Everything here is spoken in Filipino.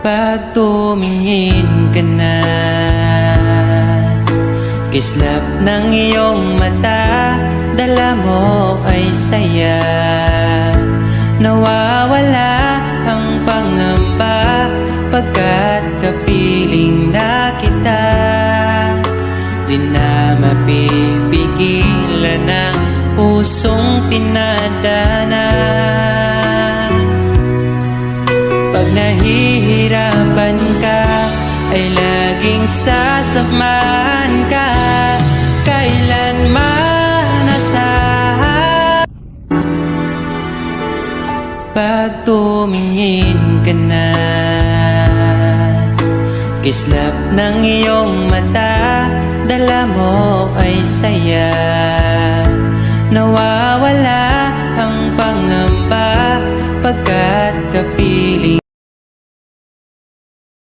Pag tumingin ka na, kislap ng iyong mata, dala mo ay saya. Nawawala ang pangamba pagkat kapiling na kita. Di na mapipigilan ang pusong tinadana. Pag nahihirapan ka, ay laging sasamahan ka. Kailanman asahan. Pag tumingin ka na, kislap ng iyong mata, dala mo ay saya. Nawawala ang pangamba pagkat kapiling